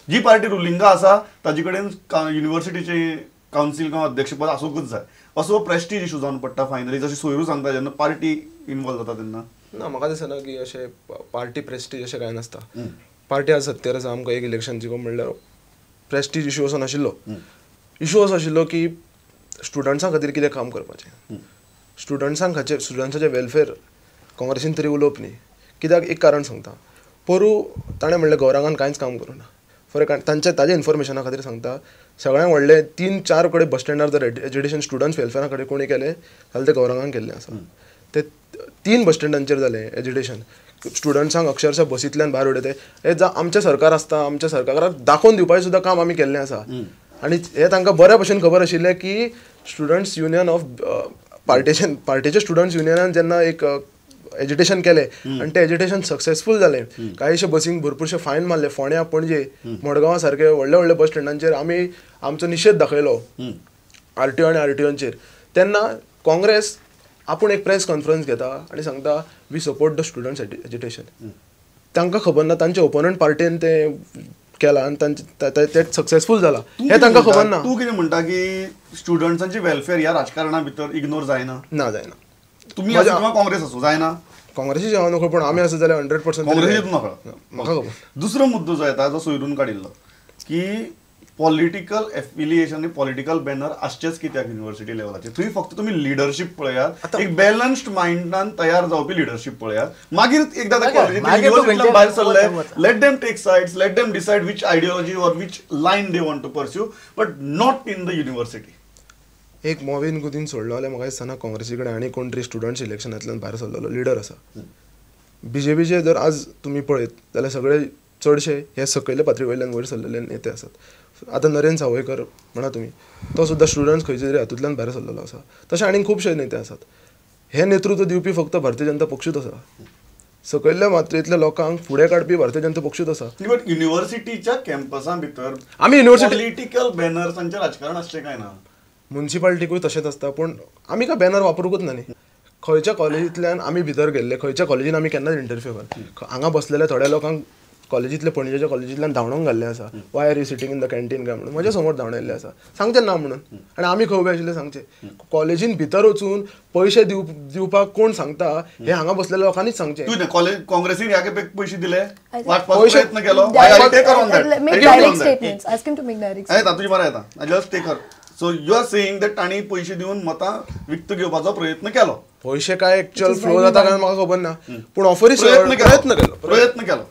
जी party रुलिंगा आसा ताजे कडेन युनिव्हर्सिटीचे काउन्सिल किंवा अध्यक्षपद आसूंकच जाय असो प्रेस्टीज इशू जावन पडटा फायनली जशी सोयरू सांगता जेन्ना पार्टी इन्वॉल्व जाता तेन्ना ना म्हाका दिसना की अशें पार्टी प्रेस्टीज अशें कांय नासता पार्टी आज सत्तेर आसा आमकां एक इलेक्शन जिखप म्हणल्यार प्रेस्टीज इशू असो नाशिल्लो इशू असो आशिल्लो की स्टुडंट्सां खातीर कितें काम करपाचें स्टुडंट्सांचे वेलफेअर काँग्रेसीन तरी उलोवप न्ही कित्याक एक कारण सांगता पोरू ताणें म्हणलें गौरंगान कांयच काम करूं ना फॉर ताजे इन्फॉर्मेशना खातीर सांगता सगळ्यांक व्हडले 3-4 कडेन बस स्टँडार जर एज्युकेशन स्टुडंट्स वेलफेअरा कडेन कोणी केलें जाल्यार ते गौरंगान केल्लें आसा ते 3 बस स्टँडांचेर जालें एज्युकेशन स्टुडंट्सांक अक्षरशः बसींतल्यान भायर उडयते हे आमचें सरकार आसता आमच्या सरकाराक दाखोवन दिवपाचें सुद्दां काम आमी केल्लें आसा आनी हे तांकां बऱ्या भशेन खबर आशिल्लें की स्टुडंट्स युनियन ऑफ पार्टीचे स्टुडंट्स युनियनान जेन्ना एक एज्युकेशन केलें आनी तें एज्युकेशन सक्सेसफूल जालें कांयशे बसींक भरपूरशे फायन मारले फोंड्या पणजे मडगांवा सारके व्हडले व्हडले बस स्टँडांचेर आमी आमचो निशेध दाखयलो आरटीओ आनी आरटीओंचेर तेन्ना काँग्रेस आपूण एक प्रेस कॉन्फरन्स घेता आनी सांगता we support the students education तांकां खबर ना तांचे ओपोनंट पार्टीन तें केला आनी ते सक्सेसफूल जाला हे तांकां खबर ना तूं कितें म्हणटा की स्टुडंट्सांची वेलफेअर ह्या राजकारणा भितर इग्नोर जायना ना जायना तुम्ही किंवा काँग्रेस असो जायना काँग्रेसीचे हांव नकळो पूण आमी आसा जाल्यार 100% काँग्रेसीच नकळो म्हाका खबर दुसरो मुद्दो जो येता जो सोयरून काडिल्लो की पॉलिटिकल एफिलिएशन पॉलिटिकल बॅनर आसचेच कित्याक युनिव्हर्सिटी लेवलाचेर थंय फक्त तुम्ही लिडरशीप पळयात एक बॅलन्स्ड मायंडान तयार जावपी लिडरशीप पळयात मागीर एकदा युनिव्हर्सिटींतल्यान भायर सरले let them take sides let them decide which ideology or which line they want to pursue but not in the university एक मोवीन गुदीन सोडलो जाल्यार म्हाका दिसना काँग्रेसी कडेन आनी कोण तरी स्टुडंट्स इलेक्शनांतल्यान भायर सरलेलो लिडर आसा बीजेपीचे जर आज तुमी पळयत जाल्यार सगळे चडशे हे सकयले पातळी वयल्यान वयर सरलेले नेते आसात आतां नरेंद्र सावयकर म्हणा तुमी तो सुद्दां स्टुडंट्स खंयचे तरी हातूंतल्यान भायर सरलेलो आसा तशे आनीक खुबशे नेते आसात हे नेतृत्व दिवपी फक्त भारतीय जनता पक्षूच आसा सकयल्ल्या मात्रेंतल्या लोकांक फुडें काडपी भारतीय जनता पक्षूच आसा बट युनिव्हर्सिटीच्या कॅम्पसा भितर आमी युनिव्हर्सिटी पॉलिटिकल बॅनर्सांचें राजकारण आसचें काय ना म्युन्सिपालिटीकूय तशेंच आसता पूण आमी काय बॅनर वापरूंकूच ना न्ही खंयच्या कॉलेजींतल्यान आमी भितर गेल्ले खंयच्या कॉलेजीन आमी केन्नाच इंटरफियर कर हांगा बसलेले थोड्या लोकांक कॉलेजींतले पणजेच्या कॉलेजींतल्यान धांवणोवंक घाल्ले आसा why are you sitting in the canteen काय म्हणून म्हज्या समोर धांवणयल्ले आसा सांगचे ना म्हणून आनी आमी खंय आशिल्ले सांगचे कॉलेजीन भितर वचून पयशे दिवपाक कोण सांगता हे हांगा बसलेल्या लोकांनीच सांगचे तू कॉलेज काँग्रेसीन ह्या खेपेक पयशे दिले वाटपाचो पयशे प्रयत्न केलो तुझी बरें येता just take so you are saying that तांणी पयशे दिवन मतां विकत घेवपाचो प्रयत्न केलो पयशे काय एक्चुअल फ्लो जाता काय म्हाका खबर ना पूण ऑफरी प्रयत्न केलो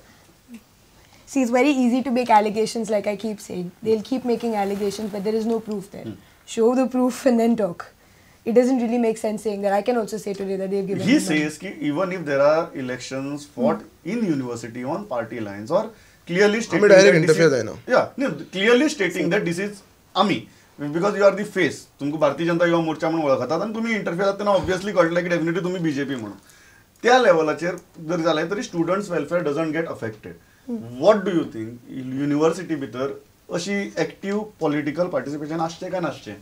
See, it's very easy to make allegations, like I keep saying. They'll keep making allegations, but there is no proof there. Show the proof and then talk. It doesn't really make sense saying that. I can also say today that they've given. He says that even if there are elections fought in university on party lines or clearly stating clearly stating that this is AMI. Because you are the face. तुमको भारतीय जनता युवा मोर्चा म्हणून वळखतात आणि तुम्ही interfere जातना obviously कळटलें की definitely तुम्ही BJP म्हणून त्या लेवलाचेर जर जालें तरी students welfare doesn't get affected what do you think university भितर अशी एक्टिव पॉलिटिकल पार्टिसिपेशन आसचें काय नासचें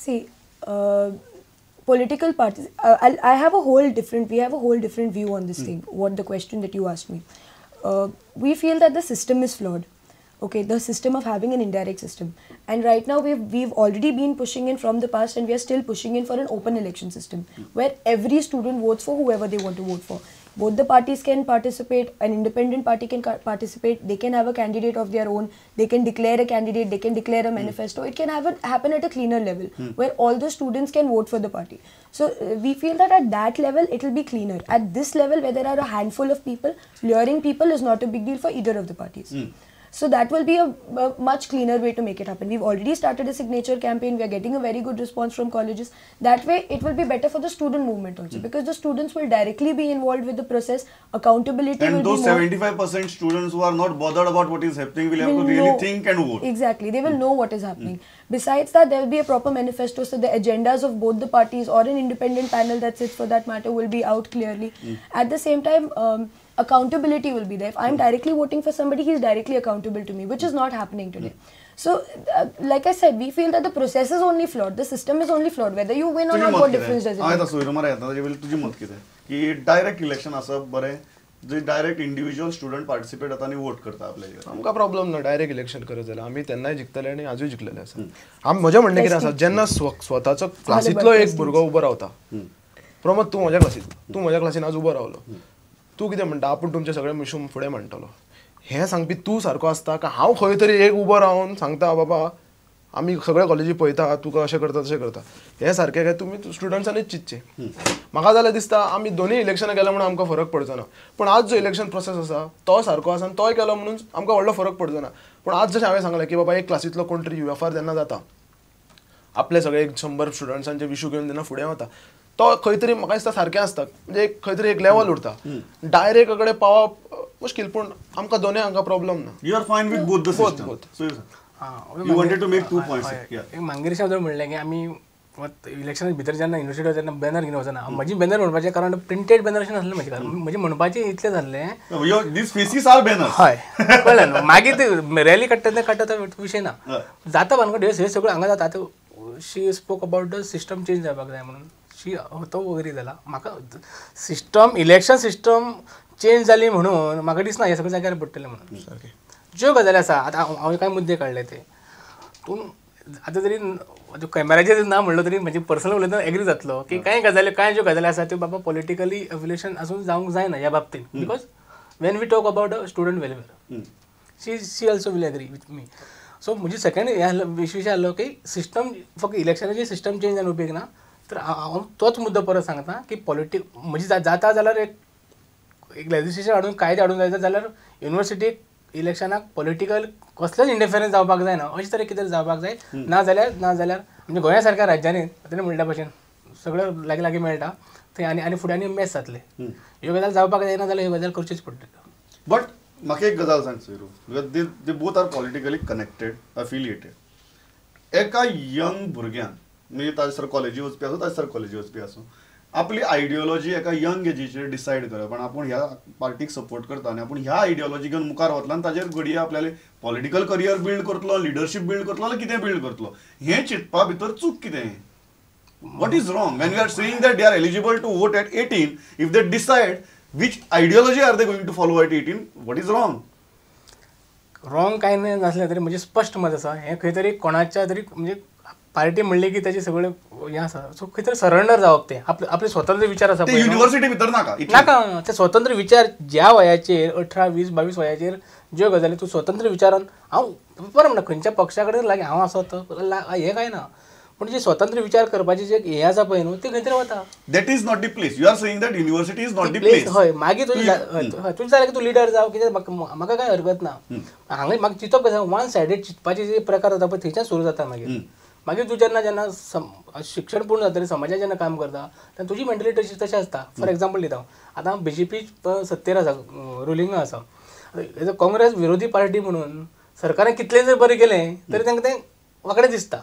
see political parties we have a whole different view on this thing what the question that you asked me we feel that the system is flawed okay the system of having an indirect system and right now we've already been pushing in from the past and we are still pushing in for an open election system where every student votes for whoever they want to vote for both the parties can participate an independent party can participate they can have a candidate of their own they can declare a candidate they can declare a manifesto it can happen at a cleaner level where all the students can vote for the party so we feel that at that level it will be cleaner at this level where there are a handful of people luring people is not a big deal for either of the parties so that will be a much cleaner way to make it happen. We've already started a signature campaign. We are getting a very good response from colleges. That way, it will be better for the student movement also because the students will directly be involved with the process. Accountability and will those be more. 75% students who are not bothered about what is happening will have to really think and vote. Exactly. They will know what is happening. Besides that, there will be a proper manifesto. So the agendas of both the parties or an independent panel that sits for that matter will be out clearly. At the same time, accountability will be there. If I'm directly voting for somebody, he's directly accountable to me, which is not happening today. So, like I said, we feel that the process is only flawed. The system is only flawed. Whether you win or not, what difference does it make? तुझी मत कितें की direct election आसप बरें जे direct individual student participate जाता आनी vote करता आपल्या आमकां प्रॉब्लम ना डायरेक्ट इलेक्शन करत जाल्यार आमी तेन्नाय जिखतले आनी आजूय जिखलेले आसा म्हजें म्हणणें कितें आसा जेन्ना स्वताचो क्लासींतलो एक भुरगो उबो रावता प्रमोद तूं म्हज्या क्लासीन आज उबो रावलो तूं कितें म्हणटा आपूण तुमचे सगळे मिशून फुडें म्हणटलो हें सांगपी तूं सारको आसता काय हांव खंय तरी एक उबो रावन सांगता बाबा आमी सगळे कॉलेजी पळयता तुका अशें करता तशें करता हें सारकें काय तुमी स्टुडंट्सांनीच चिंतचें म्हाका जाल्यार दिसता आमी दोनूय इलेक्शनां केल्या म्हणून आमकां फरक पडचो ना पूण आज जो इलेक्शन प्रोसेस आसा तो सारको आसा आनी तोय केलो म्हणून आमकां व्हडलो फरक पडचो ना पूण आज जशें हांवें सांगलें की बाबा एक क्लासींतलो कोण तरी UFR जेन्ना जाता आपले सगळे 100 स्टुडंट्सांचे विशू घेवन जेन्ना फुडें वता तो खंय तरी म्हाका दिसता सारकें आसता म्हणजे खंय तरी एक लेवल उरता डायरेक्ट कडेन पावप मुश्कील पूण आमकां दोनूय हांगा प्रॉब्लम ना you are fine with both the system you wanted to make 2 points मांगेर शब्द म्हणलें की आमी इलेक्शना भितर जेन्ना युनिवर्सिटी जेन्ना बॅनर घेवन वचना म्हजी बॅनर म्हणपाचें कारण प्रिंटेड बॅनर अशें नासलें म्हजें कारण म्हणजे म्हणपाचें इतलें जाल्लें दीस फेसीस आर बॅनर हय कळ्ळें न्हू मागीर ते रॅली काडटा तो विशय ना जाता भानगड हे सगळें हांगा जाता आतां she spoke about the system change जावपाक जाय म्हणून शी तो वगैरे जाला म्हाका सिस्टम इलेक्शन सिस्टम चेंज जाली म्हणून म्हाका दिसना हे सगळें जाग्यार पडटलें म्हणून सारकें ज्यो गजाली आसा आतां हांवें कांय मुद्दे काडले ते तूं आतां जरी कॅमेराचेर ना म्हणलो तरी म्हणजे पर्सनल उलयतना एग्री जातलो की कांय ज्यो गजाली आसा त्यो बाबा पॉलिटिकली एफिलिएशन आसून जावंक जायना ह्या बाबतींत because when we talk about a student welfare she also will agree with me so म्हजी सेकंड विशय आसलो की सिस्टम फक्त इलेक्शनाची सिस्टम चेंज जावन उपेग ना तर हांव तोच मुद्दो परत सांगता की म्हणजे जाता जाल्यार एक लेजिस्लेशन हाडून कायदे हाडून जाय जाल्यार युनिवर्सिटीक इलेक्शनाक पॉलिटिकल कसलेच इंटरफिरन्स जावपाक जायना अशें तरेन कितें जावपाक जाय ना जाल्यार म्हणजे गोंया सारक्या राज्यांनी तेणे म्हणल्या भशेन सगळें लागीं मेळटा थंय आनी फुडें आनी मेस जातले ह्यो गजाल जावपाक जायना जाल्यार ह्यो गजाल करच्योच पडटल्यो बट म्हाका एक गजाल सांग सैरू because they both are politically connected affiliated एका यंग भुरग्यान म्हणजे ताजे सर कॉलेजी वचपी आसूं ताजे सर कॉलेजी वचपी आसूं आपली आयडियोलॉजी एका यंग एजीचेर डिसायड करप पण आपूण ह्या पार्टीक सपोर्ट करता आनी आपूण ह्या आयडियोलॉजी घेवन मुखार वतलो आनी ताजेर घडये आपल्याले पॉलिटिकल करियर बिल्ड करतलो लिडरशीप बिल्ड करतलो आनी कितें बिल्ड करतलो हें चिंतपा भितर चूक कितें what is wrong when we are saying that they are eligible to vote at 18 if they decide which ideology are they going to follow at 18 what is wrong कांय नासलें तरी म्हणजे स्पश्ट मत आसा हें खंय तरी कोणाच्या तरी म्हणजे पार्टी म्हणली की ताचे सगळे हें आसा सो खंय तरी सरेंडर जावप ते आपले स्वतंत्र विचार आसा ते युनिवर्सिटी भितर नाका ते स्वतंत्र विचार ज्या वयाचेर 18, 20, 22 वयाचेर ज्यो गजाली तूं स्वतंत्र विचारान हांव बरें म्हणटा खंयच्या पक्षा कडेन लागीं हांव आसत हें काय ना पण जे स्वतंत्र विचार करपाचे जे हे आसा पळय न्हू ते खंय तरी वता that is not the place you are saying that university is not the place हय मागीर तुजें जालें की तूं लिडर जावं कितें म्हाका काय हरकत ना हांगा म्हाका चिंतप कशें वन सायडेड चिंतपाचे जे प्रकार जाता पळय थंयच्यान सुरू जाता मागीर तूं जेन्ना शिक्षण पूर्ण जातकीर समाजात जेन्ना काम करता तेन्ना तुजी मेंटलिटी तशी आसता फॉर एक्झाम्पल दिता आतां BJP सत्तेर आसा रुलिंगा आसा एज अ काँग्रेस विरोधी पार्टी म्हणून सरकारान कितलें जर बरें केलें तरी तांकां तें वांकडें दिसता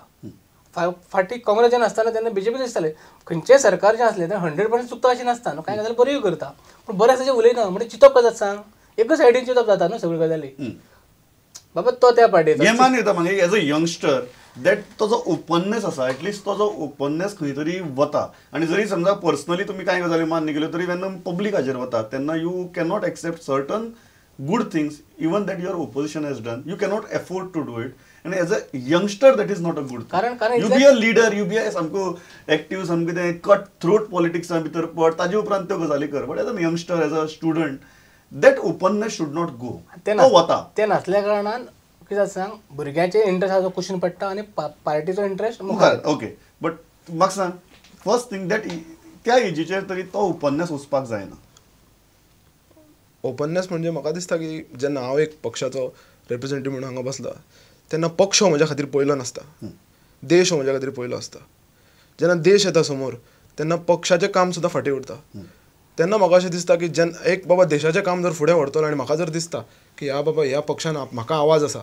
फाटी काँग्रेस जेन्ना आसतालें तेन्ना BJP दिसतालें खंयचेंय सरकार जें आसलें तें 100% चुकता अशें नासता न्हू कांय गजाली बऱ्योय करता पूण बरें आसा उलयना म्हणजे चिंतप कशें सांग एकच सायडीन चिंतप जाता न्हू सगळ्यो गजाली बाबा तो त्या पार्टीचो हें मान येता मागीर एज अ यंगस्टर दॅट तो जो ओपननेस आसा एटलिस्ट तो जो ओपननेस खंय तरी वता आनी जरी समजा पर्सनली तुमी कांय गजाली मान्य केल्यो तरी वेन पब्लीक हाजेर वता तेन्ना you cannot accept certain good things even that your opposition has done you cannot afford to do it and as a youngster that is not a good thing you be a leader you be a samko active samko te cut throat politics भितर पड ताजे उपरांत त्यो गजाली कर but as a youngster as a student that openness should not go तो वता ते नासल्या कारणान कितें सांग भुरग्याचे इंटरेस्ट क्वेश्चन पडटा आनी पार्टीचो इंटरेस्ट मुखार ओके बट म्हाका सांग फर्स्ट थिंग दॅट त्या एजीचेर तरी तो ओपननेस वचपाक जायना ओपननेस म्हणजे म्हाका दिसता की जेन्ना हांव एक पक्षाचो रिप्रेझेंटेटिव्ह म्हणून हांगा बसला तेन्ना पक्ष म्हज्या खातीर पयलो नासता देश म्हज्या खातीर पयलो आसता जेन्ना देश येता समोर तेन्ना पक्षाचें काम सुद्दां फाटीं उरता तेन्ना म्हाका अशें दिसता की जेन्ना एक बाबा देशाचें काम जर फुडें व्हरतलो आनी म्हाका जर दिसता की ह्या बाबा ह्या पक्षान म्हाका आवाज आसा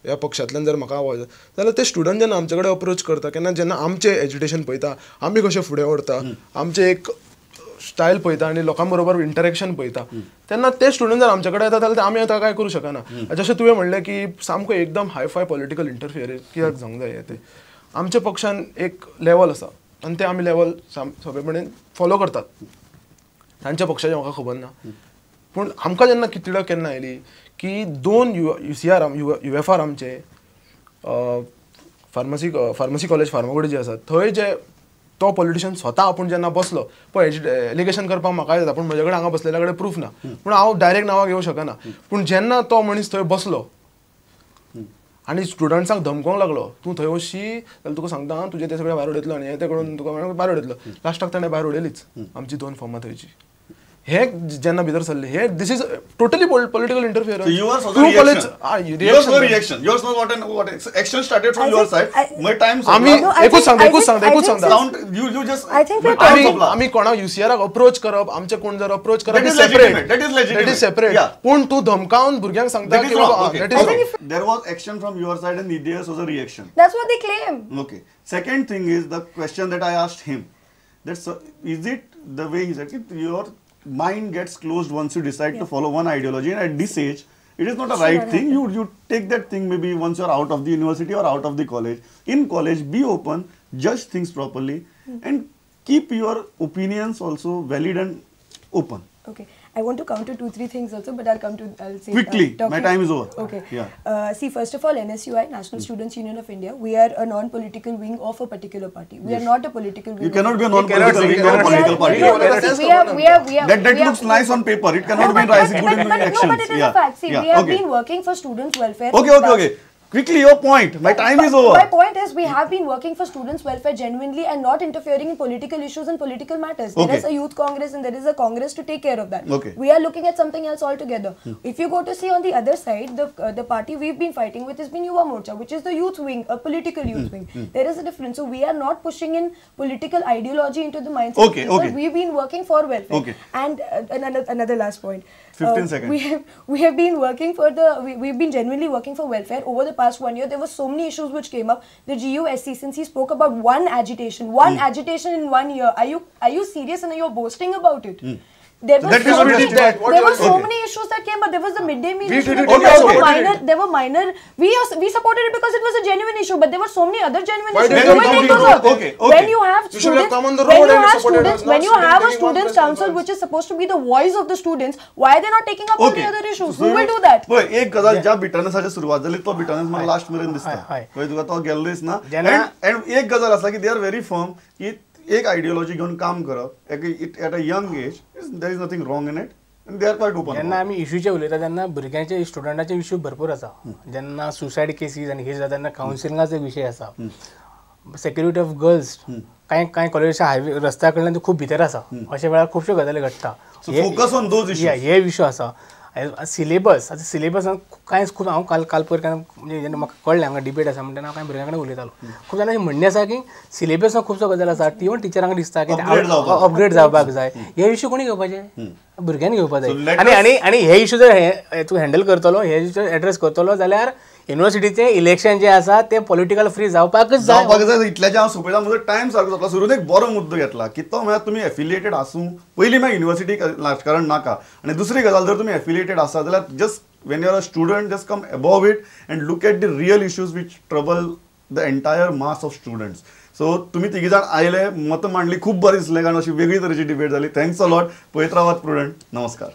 ह्या पक्षांतल्यान जर म्हाका आवाज जाल्यार ते स्टुडंट जेन्ना आमचे कडेन अप्रोच करता केन्ना जेन्ना आमचें एज्युकेशन पळयता आमी कशें फुडें व्हरता आमचें एक स्टायल पळयता आनी लोकां बरोबर इंटरेक्शन पळयता तेन्ना ते स्टुडंट जर आमचे कडेन येता जाल्यार आमी आतां काय करूं शकना जशें तुवें म्हणलें की सामको एकदम हायफाय पॉलिटिकल इंटरफियरन्स कित्याक जावंक जाय ते आमच्या पक्षान एक लेवल आसा आनी ते आमी लेवल सोंपेपणीन फॉलो करतात तांच्या पक्षाचें म्हाका खबर ना पूण आमकां जेन्ना तिडक केन्ना आयली की 2 UFR आमचे फार्मसी कॉलेज फार्मागुडी जे आसा थंय जे तो पॉलिटिशियन स्वता आपूण जेन्ना बसलो पळय एलिगेशन करपाक म्हाका येता पूण म्हजे कडेन हांगा बसलेल्या कडेन प्रूफ ना पूण हांव डायरेक्ट नांवां घेवंक शकना पूण जेन्ना तो मनीस थंय बसलो आनी स्टुडंट्सांक धमकोवंक लागलो तूं थंय वचशी जाल्यार तुका सांगता तुजें ते सगळें भायर उडयतलो आनी हें तें करून तुका भायर उडयतलो लास्टाक ताणें भायर उडयलीच आमची 2 फॉर्मां थंयची हे जेन्ना भितर सरले हे this is totally political interference action started from your side my time आमी एकूच सांगता आमी कोणाक UCRाक अप्रोच करप आमचे कोण जर अप्रोच करप that is सेपरेट पूण तूं धमकावन भुरग्यांक सांगता की there was action from your side and theirs was a reaction. That's what they claim. Okay, second thing is the question that I asked him, that's is it the way he said that your mind gets closed once you decide to follow one ideology, and at this age it is not a right thing. You take that thing maybe once you are out of the university or out of the college. In college, be open, judge things properly, and keep your opinions also valid and open. Okay, I want to counter 2-3 things also, but I'll say quickly. My time is over. Okay. Yeah. See, first of all, NSUI, National Students Union of India, we are a non-political wing of a particular party. We are not a political wing. You cannot be a non-political wing of a political party. That looks nice on paper. It cannot be rising good in actions. No, but it is a fact. See, we have been working for students' welfare. Okay. Quickly, your point. My time is over. My point is, we have been working for students' welfare genuinely and not interfering in political issues and political matters. There is a youth congress and there is a congress to take care of that. Okay. We are looking at something else altogether. If you go to see on the other side, the party we've been fighting with has been Yuva Morcha, which is the youth wing, a political youth wing. There is a difference. So we are not pushing in political ideology into the minds of people. We've been working for welfare. Okay. And another last point. 15 seconds. We have been working for we've been genuinely working for welfare over the past 1 year. There were so many issues which came up. The GUSC, since he spoke about one agitation in 1 year. Are you serious and are you boasting about it? There were so many issues that came, but there was the midday meal issue. There were minor. We supported it because it was a genuine issue, but there were so many other genuine issues. When you have students, when you have a students' council which is supposed to be the voice of the students, why are they not taking up all the other issues? Who will do that? एक गजाल ज्या बिटर्नसाची सुरुवात झाली तो बिटर्नस मला last पर्यंत दिसता. तुका तो गेल्लोस ना. And एक गजाल आसा की they are very firm की एक आयडियोलॉजी घेऊन काम करप at a young age there is nothing wrong in it and they are quite open. जेन्ना आमी इश्यूचे उलयता तेन्ना भुरग्यांचे स्टुडंटाचे इश्यू भरपूर आसा. जेन्ना सुसायड केसीस आनी हे जाता तेन्ना कावन्सिलिंगाचो विशय आसा. सेक्युरिटी ऑफ गर्ल्स कांय कॉलेजीच्या हायवे रस्त्या कडल्यान खूब भितर आसा. अशा वेळार खुबश्यो गजाली घडटा. Focus on those issues. हे विशय आसा. सिलेबस आतां सिलेबसान कांयच खूब हांव काल पयर म्हणजे जेन्ना म्हाका कळ्ळें हांगा डिबेट आसा म्हणटा हांव कांय भुरग्यां कडेन उलयतालो. खूब जाणांचें म्हणणें आसा की सिलेबसान खुबसो गजाल आसा इवन टिचरांक दिसता की अपग्रेड जावपाक जाय. हे इश्यू कोणी घेवपाचे? भुरग्यांनी घेवपाक जाय. आनी हे इश्यू जर तूं हँडल करतलो हे इश्यू एड्रेस करतलो जाल्यार युनिव्हर्सिटीचे इलेक्शन जे आसा ते पॉलिटिकल फ्री जावपाकच जाय. इतल्याचे हांव सोंपयता म्हजो टायम सारको जातलो. सुरून एक बरो मुद्दो घेतला की तो म्हळ्यार तुमी एफिलिएटेड आसूं पयलीं म्हाका युनिव्हर्सिटी राजकारण नाका. आनी दुसरी गजाल जर तुमी एफिलिएटेड आसा जाल्यार just when you are a student just come above it and look at the real issues which trouble the entire mass of students. So तुम्ही तिघी जाण आयले मत मांडली खूप बरी दिसले कारण अशी वेगळी तरेची डिबेट झाली. Thanks a lot. पळयत रावात प्रुडंट. नमस्कार.